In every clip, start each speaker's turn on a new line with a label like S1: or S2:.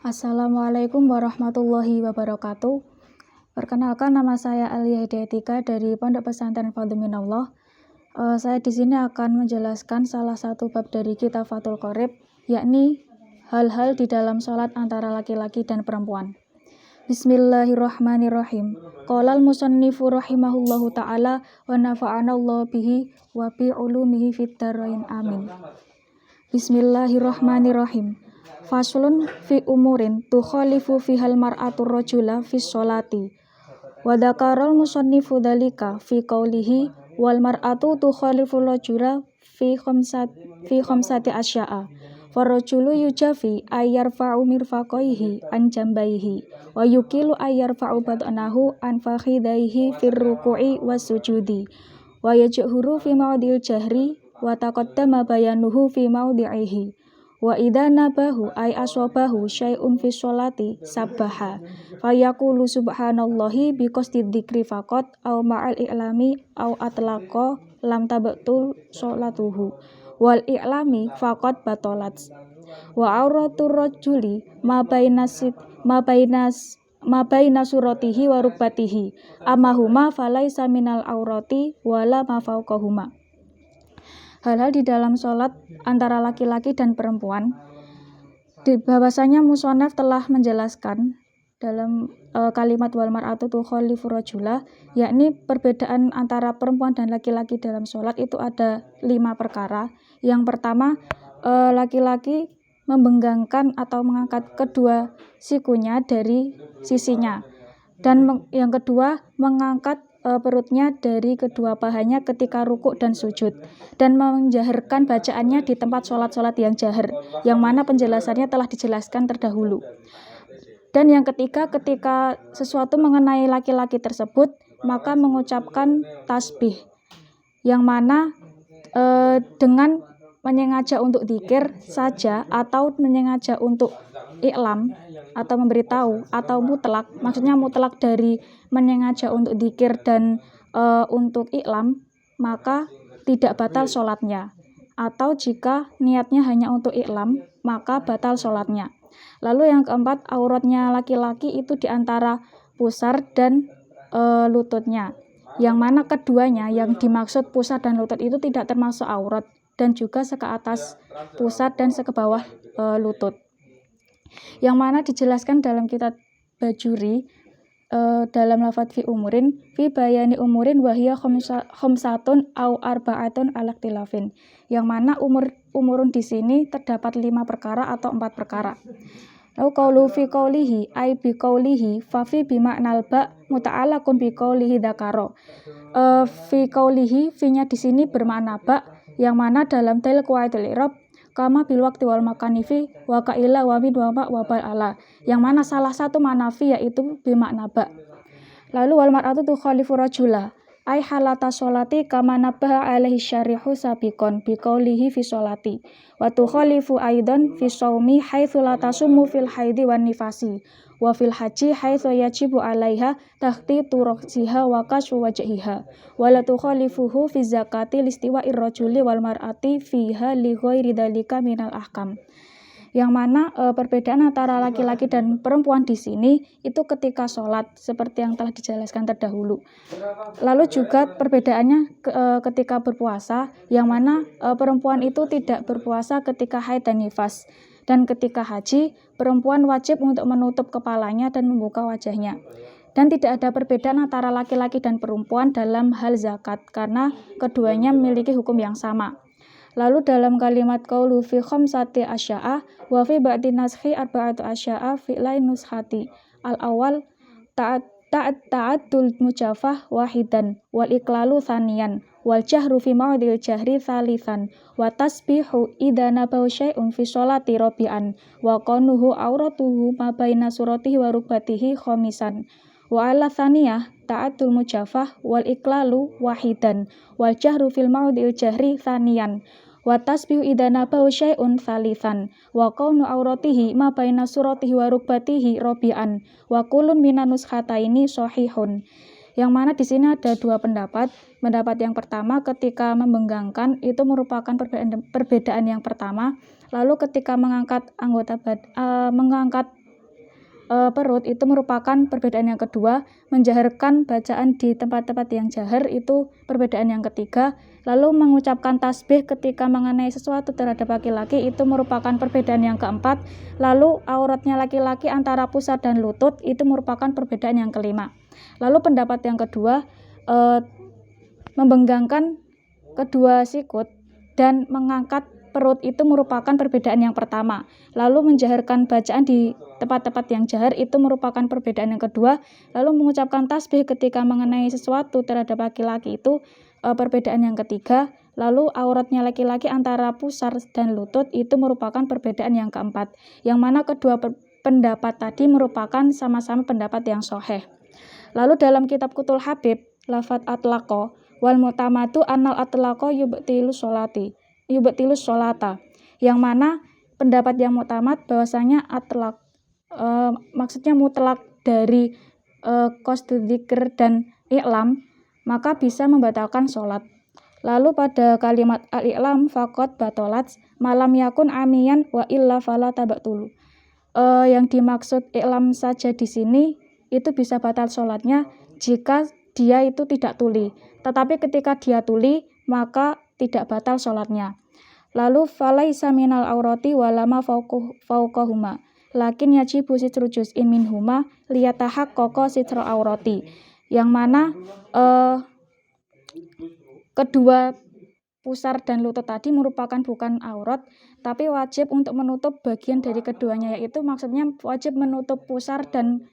S1: Assalamualaikum warahmatullahi wabarakatuh. Perkenalkan, nama saya Alia Hidayatika dari Pondok Pesantren Fadlu Minallah. Saya di sini akan menjelaskan salah satu bab dari kitab Fathul Qorib, yakni hal-hal di dalam sholat antara laki-laki dan perempuan. Bismillahirrahmanirrahim. Qolal musannifu rahimahullahu ta'ala wa nafa'anallahu bihi wa bi ulumihi fid dharain amin. Bismillahirrahmanirrahim. Faslun fi umurin tukhalifu fihal mar'atur rajula fis sholati. Wa dzakaral musannifu dzalika fi qaulihi wal mar'atu tukhalifu rajula fi khamsati asya'a. Farrajulu yujafi ayyarfa'u mirfaqaihi an jambaihi wa yukilu ayyarfa'u bad'anahu an fakhidaihi fir ruku'i was sujudi wa yajhuru fi mawdil jahri wa taqaddama bayanuhu fi mawdi'ihi wa idza nabahu ay asabahu syai'un fi sholati sabbaha fayaqulu subhanallahi biqasdi dzikri faqat aw ma'al i'lami aw atlaqa lam tabtul sholatuhu wal i'lami faqat batalat wa auratur rajuli ma baina suratihi wa rukbatihi amahuma falaisa minal aurati wala ma fauqahuma. Hal-hal di dalam sholat antara laki-laki dan perempuan, bahwasanya musonef telah menjelaskan dalam kalimat wal mar'atu tukhalifu rajula, yakni perbedaan antara perempuan dan laki-laki dalam sholat itu ada 5 perkara. Yang pertama, laki-laki membenggangkan atau mengangkat kedua sikunya dari sisinya, dan yang kedua mengangkat perutnya dari kedua pahanya ketika rukuk dan sujud, dan menjaharkan bacaannya di tempat sholat-sholat yang jahar, yang mana penjelasannya telah dijelaskan terdahulu. Dan yang ketiga, ketika sesuatu mengenai laki-laki tersebut, maka mengucapkan tasbih, yang mana dengan menyengaja untuk dzikir saja atau menyengaja untuk i'lam atau memberitahu atau mutlak, maksudnya mutlak dari menyengaja untuk dzikir dan untuk i'lam, maka tidak batal sholatnya. Atau jika niatnya hanya untuk i'lam, maka batal sholatnya. Lalu yang keempat, auratnya laki-laki itu di antara pusar dan lututnya, yang mana keduanya yang dimaksud pusar dan lutut itu tidak termasuk aurat, dan juga seke atas pusar dan seke bawah lutut, yang mana dijelaskan dalam kitab Bajuri dalam lafadz fi umurin fi bayani umurin wahiyya khamsatun au arba'atun ala ikhtilafin, yang mana umurun di sini terdapat 5 perkara atau 4 perkara. Lalu qaulu fi qaulihi ay bi qaulihi fa fi bima'nal ba muta'allaqun bi qaulihi dzakara. Fi qaulihi, fi-nya di sini bermakna ba, yang mana dalam dalil qawaidul i'rab kama bil waqti wal makani fi wa kaila wa min wa ma wa bal ala, yang mana salah satu makna fi yaitu bermakna ba. Lalu wal mar'atu tukhalifu rajula ay halata sholati kama nabaha alaihi syarihu sabiqon bi qaulihi fi sholati wa tukhalifu aidan fi shaumi haitsu la tasummu fil haidi wan nifasi wa fil haji haitsu yajibu alaiha takhtitu ra'siha wa kasfu wajhiha wa la tukhalifuhu fi zakati listiwa'ir rajuli wal mar'ati fiha li ghairi dzalika minal ahkam, yang mana perbedaan antara laki-laki dan perempuan di sini itu ketika sholat seperti yang telah dijelaskan terdahulu. Lalu juga perbedaannya ketika berpuasa, yang mana perempuan itu tidak berpuasa ketika haid dan nifas, dan ketika haji perempuan wajib untuk menutup kepalanya dan membuka wajahnya. Dan tidak ada perbedaan antara laki-laki dan perempuan dalam hal zakat, karena keduanya memiliki hukum yang sama. Lalu dalam kalimat qaulu fi khamsati asya'a wa fi ba'di naskhi arba'atu asya'a fi lain nushati. Al-awwal ta'addul mujafah wahidan wal iklalu thaniyan wal jahru fi mawdil jahri thalithan wa tasbihu idza nabahu syai'un fi sholati rabi'an wa qanuhu auratuhu ma baina suratihi wa rukbatihi khamisan wa ala thaniyah ta'addul mujafah wal iklalu wahidan wal jahru fil mawdil jahri thaniyan wa tasbihu idza nabahu syai'un thalithan wa qaunu auratihi ma baina suratihi wa rukbatihi rabi'an wa kullun minan nuskhataini shahihun, yang mana di sini ada 2 pendapat. Pendapat yang pertama, ketika membenggangkan itu merupakan perbedaan yang pertama. Lalu ketika mengangkat perut itu merupakan perbedaan yang kedua. Menjaharkan bacaan di tempat-tempat yang jahar itu perbedaan yang ketiga. Lalu mengucapkan tasbih ketika mengenai sesuatu terhadap laki-laki itu merupakan perbedaan yang keempat. Lalu auratnya laki-laki antara pusar dan lutut itu merupakan perbedaan yang kelima. Lalu pendapat yang kedua, membenggangkan kedua sikut dan mengangkat perut itu merupakan perbedaan yang pertama. Lalu menjaharkan bacaan di tempat-tempat yang jahar itu merupakan perbedaan yang kedua. Lalu mengucapkan tasbih ketika mengenai sesuatu terhadap laki-laki itu perbedaan yang ketiga. Lalu auratnya laki-laki antara pusar dan lutut itu merupakan perbedaan yang keempat. Yang mana kedua pendapat tadi merupakan sama-sama pendapat yang sahih. Lalu dalam kitab Kutul Habib, lafadz atlaqo wal mutamatu annal atlaqo yubtilus sholata, yang mana pendapat yang mutamad bahwasanya atlaq maksudnya mutlak dari qasdu dzikr dan i'lam, maka bisa membatalkan sholat. Lalu pada kalimat al-i'lam faqat batolat malam yakun amiyan wa illa fala tabatulu, yang dimaksud i'lam saja di sini itu bisa batal sholatnya jika dia itu tidak tuli, tetapi ketika dia tuli maka tidak batal sholatnya. Lalu falaisa minal aurati walama fauqahuma lakin yajibu sitru juz'in minhuma liyatahaqqaqa sitra aurati, yang mana kedua pusar dan lutut tadi merupakan bukan aurat, tapi wajib untuk menutup bagian dari keduanya, yaitu maksudnya wajib menutup pusar dan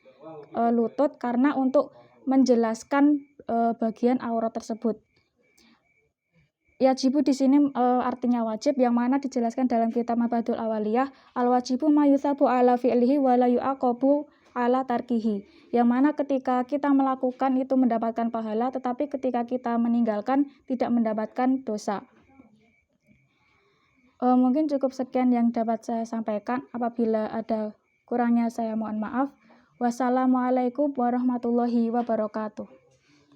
S1: lutut karena untuk menjelaskan bagian aurat tersebut. Yajibu di sini artinya wajib, yang mana dijelaskan dalam kitab Mabadul Awaliyah, al-wajibu ma yutsabu ala fi'lihi wa la yu'aqabu ala tarkihi, yang mana ketika kita melakukan itu mendapatkan pahala, tetapi ketika kita meninggalkan tidak mendapatkan dosa. Mungkin cukup sekian yang dapat saya sampaikan. Apabila ada kurangnya saya mohon maaf. Wassalamualaikum warahmatullahi wabarakatuh.